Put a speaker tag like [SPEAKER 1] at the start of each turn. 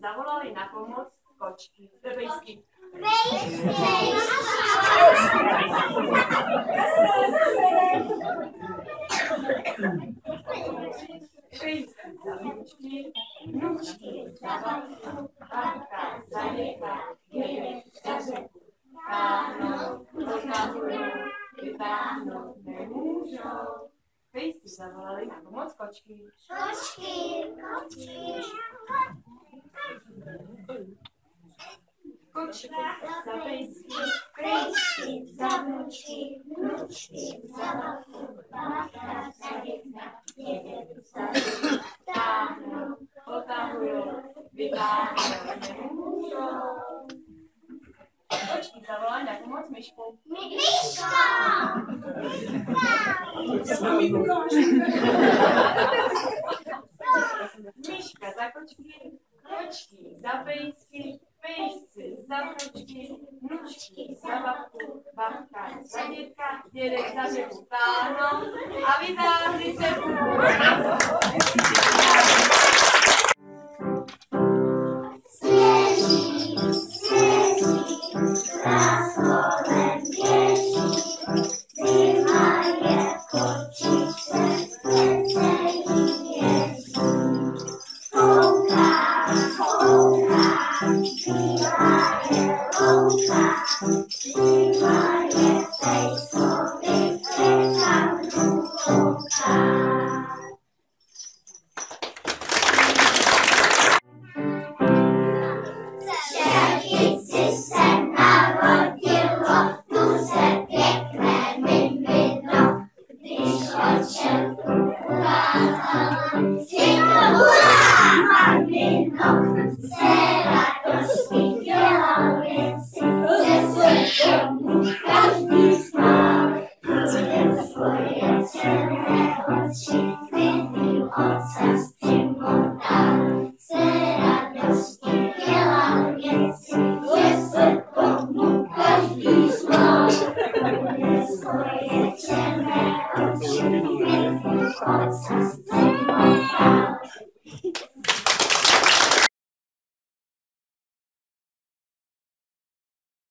[SPEAKER 1] Zavolali na pomoc kočky. Pejsky. Pejsky, vnučky, za babku, babka, za děka, dědek, za řeku. Táhnou, dotahují, vytáhnout nemůžou. Pejsci zavolali na pomoc kočky.
[SPEAKER 2] Kočky, kočky.
[SPEAKER 1] Kočky za pejsky,
[SPEAKER 2] Pejsky za vnučky, vnučky za babku, babka za dětka, dědek za řeku.
[SPEAKER 1] táhnou, potahujou, vytáhnout nemůžou. Kočky zavolali na pomoc myšku.
[SPEAKER 2] Myško!
[SPEAKER 1] Myška za kočky, kočky za pejsky, pejsci za vnučky, vnučky za babku, babka za dětka, dědek za řeku táhnou a vytáhli řeku.
[SPEAKER 2] Sněží, sněží, za skolem běží, zima je kočice, ten se jí ježí. Kouká, kouká, bílá je louka, zima je pejskovi, někam kouká. Červici se narodilo, tu se pěkné mimino, když očelku ukázala, říkala hurá, mamino, se radostí dělal věci, že se tomu každý smál, bude svoje černé oči, vidím ocas Timona, se radostí dělal věci, že se tomu každý smál, bude svoje černé oči, vidím ocas Timona.